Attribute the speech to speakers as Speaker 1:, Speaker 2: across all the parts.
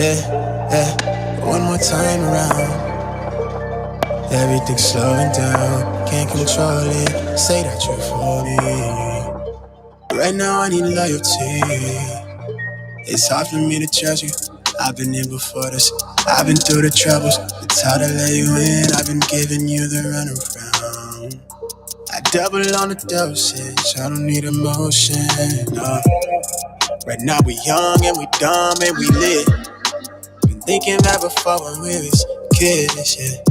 Speaker 1: yeah. One more time around. Everything's slowing down. Can't control it. Say that you're for me. Right now I need loyalty. It's hard for me to trust you. I've been in before this. I've been through the troubles. It's hard to let you in. I've been giving you the runaround. I double on the dosage. I don't need emotion. No. Right now we young and we dumb and we lit. Been thinking back before when we was kids, yeah.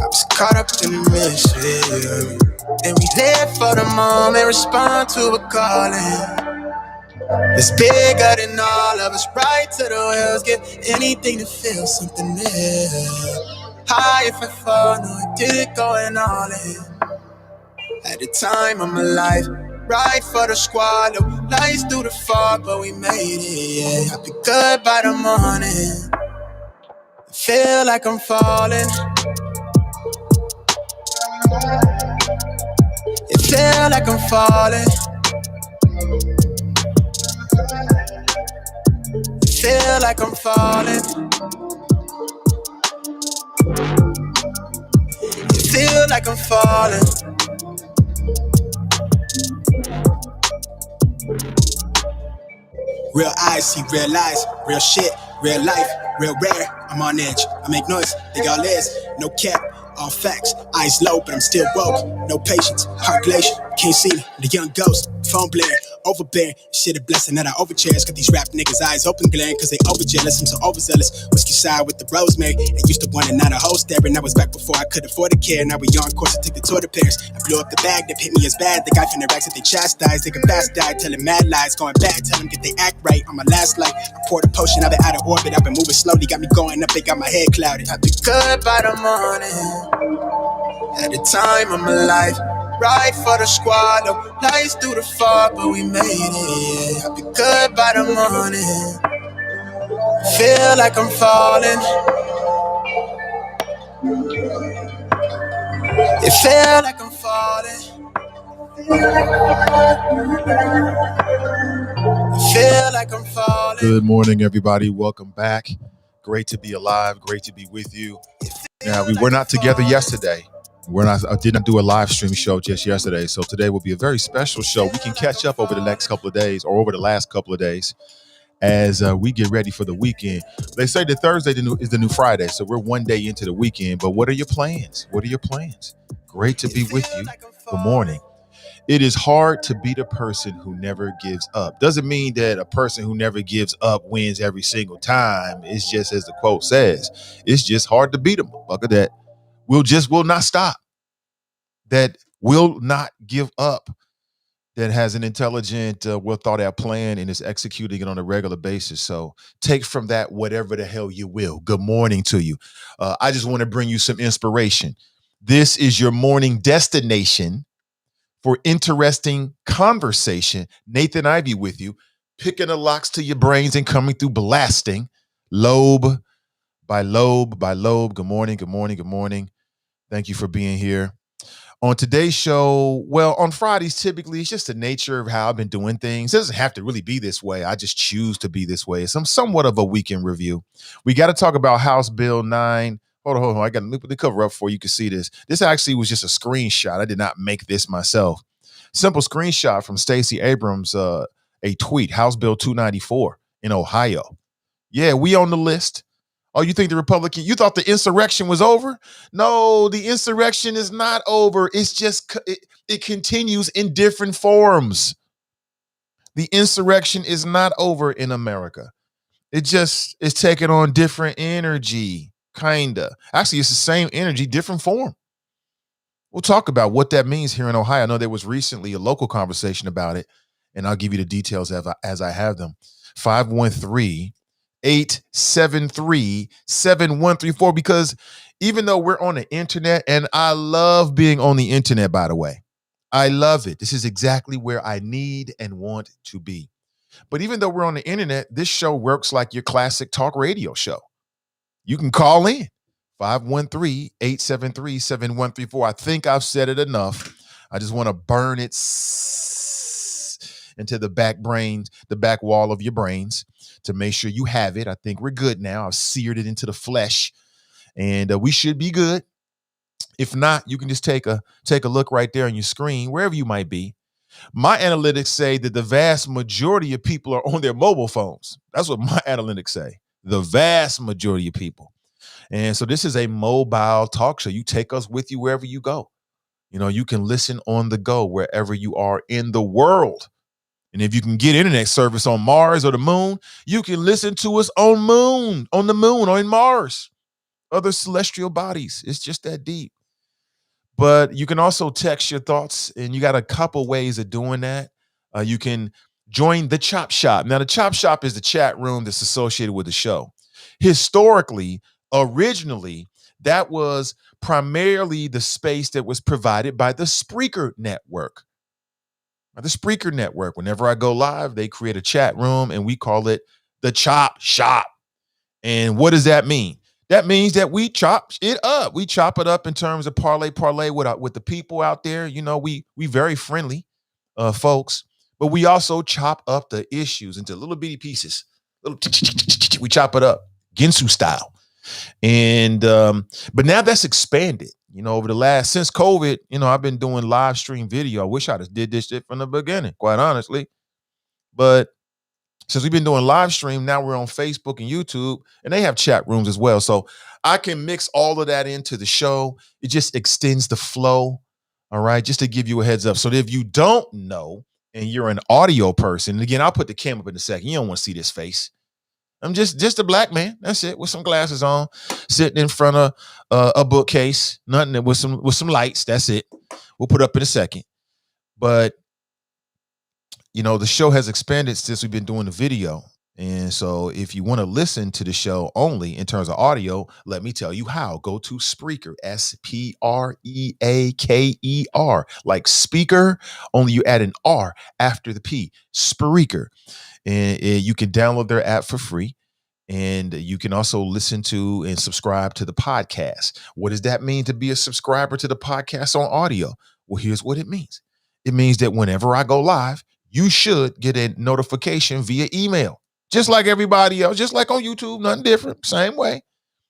Speaker 1: I was caught up in the mission, yeah. And we live for the moment, respond to a calling. It's bigger than all of us, right to the wheels. Give anything to feel something new. High if I fall, no I did it going all in. At the time of my life, right for the squad. No lights through the fog, but we made it, yeah. I'll be good by the morning. I feel like I'm falling. It feel like I'm falling. It feel like I'm falling. It feel like I'm falling. Real eyes see real eyes, real shit, real life, real rare. I'm on edge, I make noise, they all is, no cap, all facts. Eyes low, but I'm still woke. No patience, heart glacier, can't see me. The young ghost, phone blaring, overbearing. Shit a blessing that I overcherish. Got these rap niggas eyes open glaring, cause they overjealous. I'm so overzealous. Whiskey side with the rosemary. I used to want it, not a whole staring. I was back before I could afford to care. Now we on course to take the tour to Paris. I blew up the bag that hit me as bad. The guy from the racks that they chastised. They could fast die, telling mad lies. Going bad, tell them get they act right. On my last light, I poured a potion, I've been out of orbit. I've been moving slowly, got me going up, they got my head clouded. I'll be good by the morning. At the time of my life, right for the squad. No lights through the fog, but we made it, yeah. I'll be good by the morning. Feel like I'm falling. It feel like I'm falling. It feel like I'm falling.
Speaker 2: Good morning, everybody. Welcome back. Great to be alive. Great to be with you. Now, we were not together yesterday. I did not do a live stream show just yesterday, so today will be a very special show. We can catch up over the next couple of days, or over the last couple of days, as we get ready for the weekend. They say that Thursday is the new Friday, so we're one day into the weekend. But what are your plans? What are your plans? Great to be with you. Good morning. It is hard to beat a person who never gives up. Doesn't mean that a person who never gives up wins every single time. It's just as the quote says, it's just hard to beat them. Look at that. Will not stop. That will not give up. That has an intelligent, well thought out plan and is executing it on a regular basis. So take from that whatever the hell you will. Good morning to you. I just want to bring you some inspiration. This is your morning destination for interesting conversation. Nathan Ivy with you, picking the locks to your brains and coming through blasting lobe by lobe by lobe. Good morning, good morning, good morning. Thank you for being here. On today's show, well, on Fridays, typically, it's just the nature of how I've been doing things. It doesn't have to really be this way. I just choose to be this way. It's somewhat of a weekend review. We got to talk about House Bill 9. Hold on. I got to put the cover up for you can see this. This actually was just a screenshot. I did not make this myself. Simple screenshot from Stacey Abrams, a tweet, House Bill 294 in Ohio. Yeah, we on the list. Oh, you think you thought the insurrection was over? No, the insurrection is not over. It's just, it continues in different forms. The insurrection is not over in America. It just is taking on different energy, kinda. Actually, it's the same energy, different form. We'll talk about what that means here in Ohio. I know there was recently a local conversation about it, and I'll give you the details as I have them. 513-873-7134, because even though we're on the internet, and I love being on the internet, by the way, I love it. This is exactly where I need and want to be. But even though we're on the internet, this show works like your classic talk radio show. You can call in 513-873-7134. I think I've said it enough. I just want to burn it into the back wall of your brains. to make sure you have it. I think we're good now. I've seared it into the flesh, and we should be good. If not, you can just take a look right there on your screen, wherever you might be. My analytics say that the vast majority of people are on their mobile phones. That's what my analytics say. The vast majority of people. And so this is a mobile talk show. You take us with you wherever you go. You know, you can listen on the go wherever you are in the world. And if you can get internet service on Mars or the moon, you can listen to us on the moon or in Mars, other celestial bodies. It's just that deep. But you can also text your thoughts, and you got a couple ways of doing that. You can join the Chop Shop. Now, the Chop Shop is the chat room that's associated with the show. Historically, originally, that was primarily the space that was provided by the Spreaker Network. The Spreaker Network, whenever I go live, they create a chat room, and we call it the Chop Shop. And what does that mean? That means that we chop it up. We chop it up in terms of parlay with the people out there. You know, we very friendly folks, but we also chop up the issues into little bitty pieces. We chop it up, Ginsu style. And but now that's expanded. You know, since COVID, you know, I've been doing live stream video. I wish I just did this shit from the beginning, quite honestly. But since we've been doing live stream, now we're on Facebook and YouTube, and they have chat rooms as well. So I can mix all of that into the show. It just extends the flow. All right. Just to give you a heads up. So that if you don't know and you're an audio person, and again, I'll put the camera up in a second. You don't want to see this face. I'm just a black man. That's it, with some glasses on, sitting in front of a bookcase, nothing with some lights. That's it. We'll put up in a second. But you know, the show has expanded since we've been doing the video. And so if you want to listen to the show only in terms of audio, let me tell you how. Go to Spreaker, Spreaker, like speaker, only you add an R after the P, Spreaker. And you can download their app for free. And you can also listen to and subscribe to the podcast. What does that mean to be a subscriber to the podcast on audio? Well, here's what it means. It means that whenever I go live, you should get a notification via email, just like everybody else, just like on YouTube, nothing different, same way.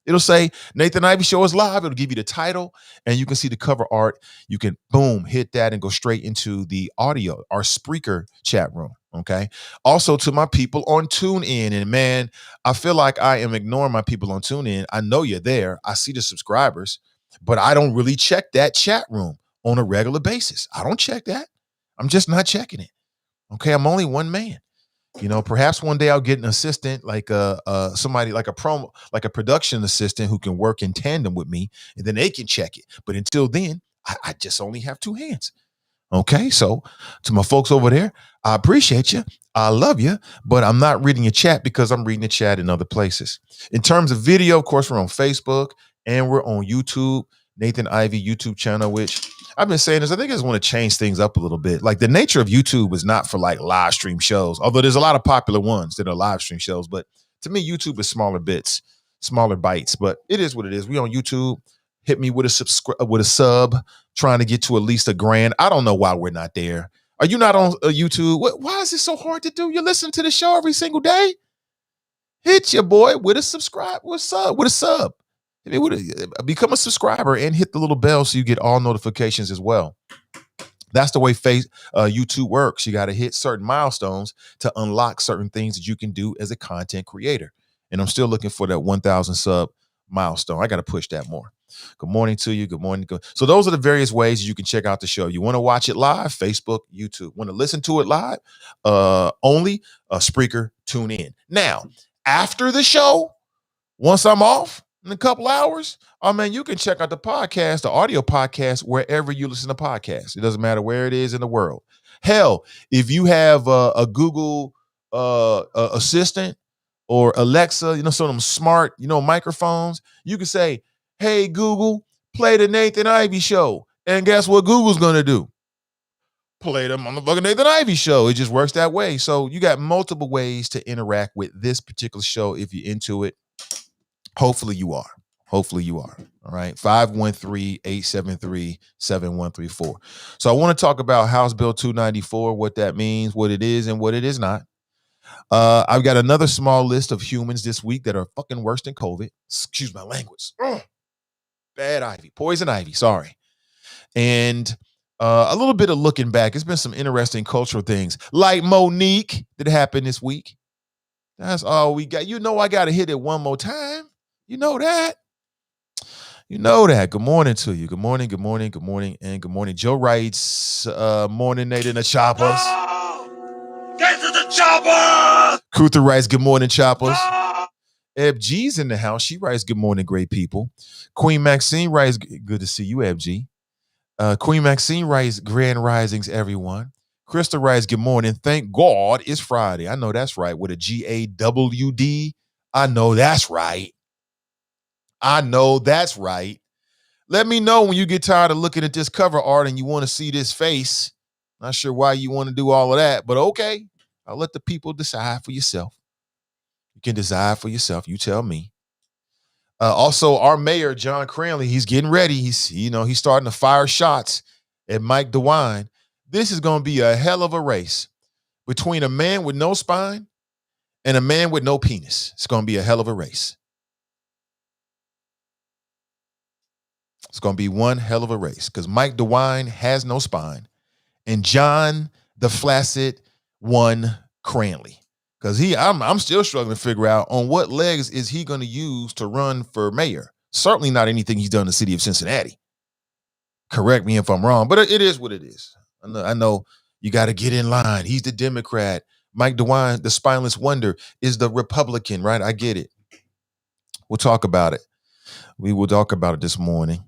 Speaker 2: It'll say Nathan Ivy Show is live. It'll give you the title, and you can see the cover art. You can, boom, hit that and go straight into the audio, our Spreaker chat room, okay? Also, to my people on TuneIn, and man, I feel like I am ignoring my people on TuneIn. I know you're there. I see the subscribers, but I don't really check that chat room on a regular basis. I don't check that. I'm just not checking it. Okay, I'm only one man. You know, perhaps one day I'll get an assistant, like somebody like a production assistant who can work in tandem with me, and then they can check it. But until then, I just only have two hands. Okay, so to my folks over there, I appreciate you. I love you, but I'm not reading your chat because I'm reading the chat in other places. In terms of video, of course, we're on Facebook and we're on YouTube, Nathan Ivy YouTube channel, which I've been saying this. I think I just want to change things up a little bit. Like, the nature of YouTube is not for like live stream shows, although there's a lot of popular ones that are live stream shows. But to me, YouTube is smaller bits, smaller bites, but it is what it is. We on YouTube. Hit me with a sub, trying to get to at least $1,000. I don't know why we're not there. Are you not on YouTube? Why is it so hard to do? You listen to the show every single day. Hit your boy with a sub. Become a subscriber and hit the little bell so you get all notifications as well. That's the way YouTube works. You got to hit certain milestones to unlock certain things that you can do as a content creator. And I'm still looking for that 1,000 sub milestone. I got to push that more. Good morning to you. Good morning. So those are the various ways you can check out the show. You want to watch it live, Facebook, YouTube. Want to listen to it live, only Spreaker, tune in. Now, after the show, once I'm off in a couple hours, oh man, you can check out the podcast, the audio podcast, wherever you listen to podcasts. It doesn't matter where it is in the world. Hell, if you have a Google assistant or Alexa, you know, some of them smart, you know, microphones, you can say, hey, Google, play the Nathan Ivy Show. And guess what Google's going to do? Play them on the fucking Nathan Ivy Show. It just works that way. So you got multiple ways to interact with this particular show if you're into it. Hopefully you are. All right. 513-873-7134. So I want to talk about House Bill 294, what that means, what it is, and what it is not. I've got another small list of humans this week that are fucking worse than COVID. Excuse my language. Ugh. Bad ivy, poison ivy. Sorry. And a little bit of looking back. It's been some interesting cultural things, like Monique that happened this week. That's all we got. You know, I got to hit it one more time. You know that. You know that. Good morning to you. Good morning, good morning, good morning, and good morning. Joe writes, morning, Nate in the choppers.
Speaker 1: Get to the chopper!
Speaker 2: Kutha writes, good morning, choppers. Eb G's in the house. She writes, good morning, great people. Queen Maxine writes, good to see you, Eb G. Queen Maxine writes, grand risings, everyone. Krista writes, good morning. Thank God it's Friday. I know that's right. With a G-A-W-D. I know that's right. I know that's right. Let me know when you get tired of looking at this cover art and you want to see this face. Not sure why you want to do all of that, but okay. I'll let the people decide for yourself. You can decide for yourself. You tell me. Also, our mayor, John Cranley, he's getting ready. He's starting to fire shots at Mike DeWine. This is going to be a hell of a race between a man with no spine and a man with no penis. It's going to be a hell of a race. It's going to be one hell of a race because Mike DeWine has no spine and John the Flaccid won Cranley. Because I'm still struggling to figure out on what legs is he going to use to run for mayor. Certainly not anything he's done in the city of Cincinnati. Correct me if I'm wrong, but it is what it is. I know you got to get in line. He's the Democrat. Mike DeWine, the spineless wonder, is the Republican, right? I get it. We'll talk about it. We will talk about it this morning.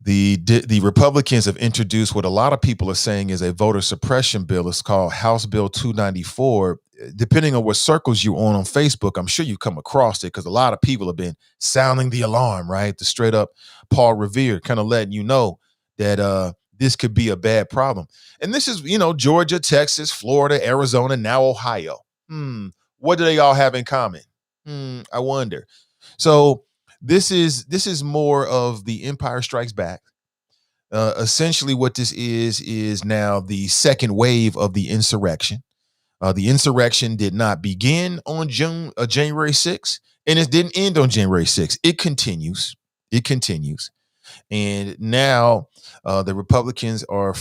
Speaker 2: The Republicans have introduced what a lot of people are saying is a voter suppression bill. It's called House Bill 294. Depending on what circles you're on Facebook, I'm sure you come across it because a lot of people have been sounding the alarm, right? The straight up Paul Revere kind of letting you know that this could be a bad problem. And this is, Georgia, Texas, Florida, Arizona, now Ohio. What do they all have in common? I wonder. So this is more of the Empire Strikes Back. Essentially, what this is now the second wave of the insurrection. The insurrection did not begin on January 6th, and it didn't end on January 6th. It continues. It continues. And now the Republicans are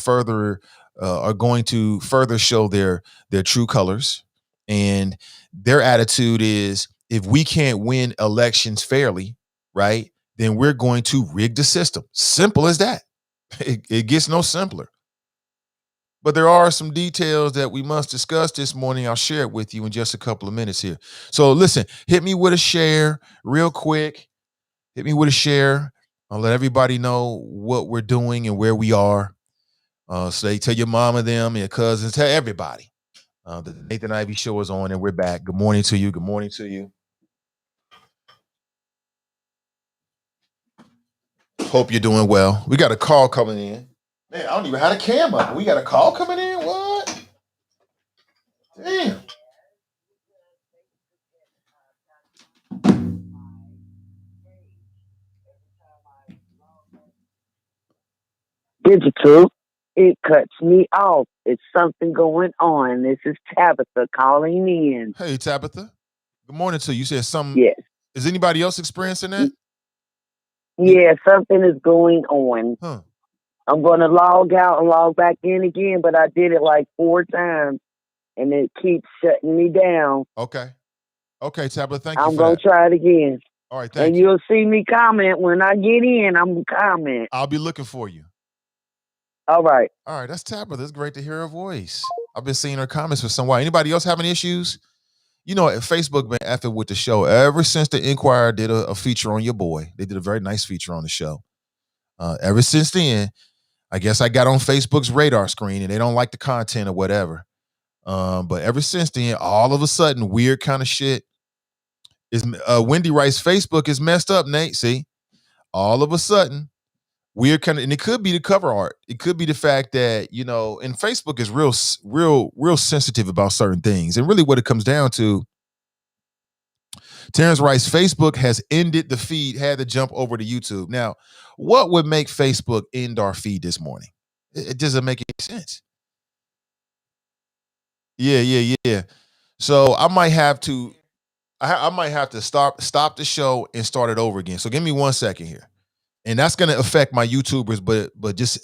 Speaker 2: going to further show their true colors. And their attitude is, if we can't win elections fairly, right, then we're going to rig the system. Simple as that. It gets no simpler. But there are some details that we must discuss this morning. I'll share it with you in just a couple of minutes here. So listen, hit me with a share real quick. Hit me with a share. I'll let everybody know what we're doing and where we are. So they tell your mom and them, your cousins, tell everybody. The Nathan Ivy Show is on and we're back. Good morning to you. Good morning to you. Hope you're doing well. We got a call coming in. Man, I don't even have a camera. We got a call coming in? What? Damn.
Speaker 3: Digital, it cuts me off. It's something going on. This is Tabitha calling in.
Speaker 2: Hey, Tabitha. Good morning to you. You said something.
Speaker 3: Yes.
Speaker 2: Is anybody else experiencing that?
Speaker 3: Yeah, something is going on.
Speaker 2: Huh.
Speaker 3: I'm going to log out and log back in again, but I did it like 4 times, and it keeps shutting me down.
Speaker 2: Okay. Okay, Tabitha, thank you for that.
Speaker 3: I'm going to try it again.
Speaker 2: All right, thank you.
Speaker 3: And you'll see me comment when I get in. I'm going to comment.
Speaker 2: I'll be looking for you.
Speaker 3: All right.
Speaker 2: All right, that's Tabitha. It's great to hear her voice. I've been seeing her comments for some while. Anybody else having issues? Facebook been effing with the show ever since the Inquirer did a feature on your boy. They did a very nice feature on the show. Ever since then, I guess I got on Facebook's radar screen and they don't like the content or whatever. But ever since then, all of a sudden, weird kind of shit is. Wendy writes, Facebook is messed up, Nate. See, all of a sudden, weird kind of, and it could be the cover art. It could be the fact that, and Facebook is real sensitive about certain things. And really what it comes down to, Terrence writes, Facebook has ended the feed, had to jump over to YouTube. Now, what would make Facebook end our feed this morning? It doesn't make any sense. Yeah. So I might have to I might have to stop the show and start it over again. So give me 1 second here. And that's gonna affect my YouTubers, but just